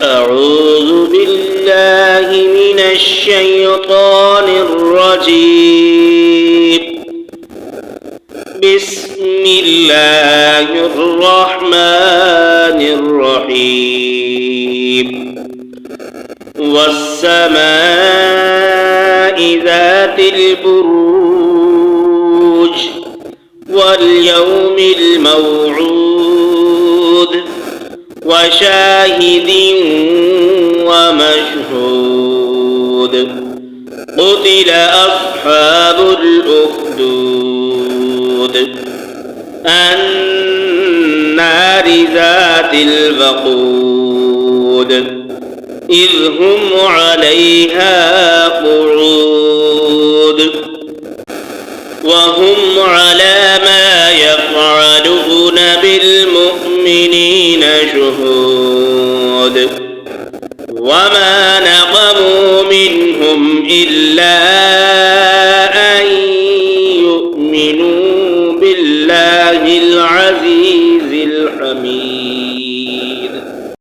أعوذ بالله من الشيطان الرجيم بسم الله الرحمن الرحيم والسماء ذات البروج واليوم الموعود وشاهد ومشهود قتل أصحاب الأخدود النار ذات الوقود إذ هم عليها قعود وهم على ما يفعلون بالمؤمنين شهود وما نقموا منهم إلا أن يؤمنوا بالله العزيز الحميد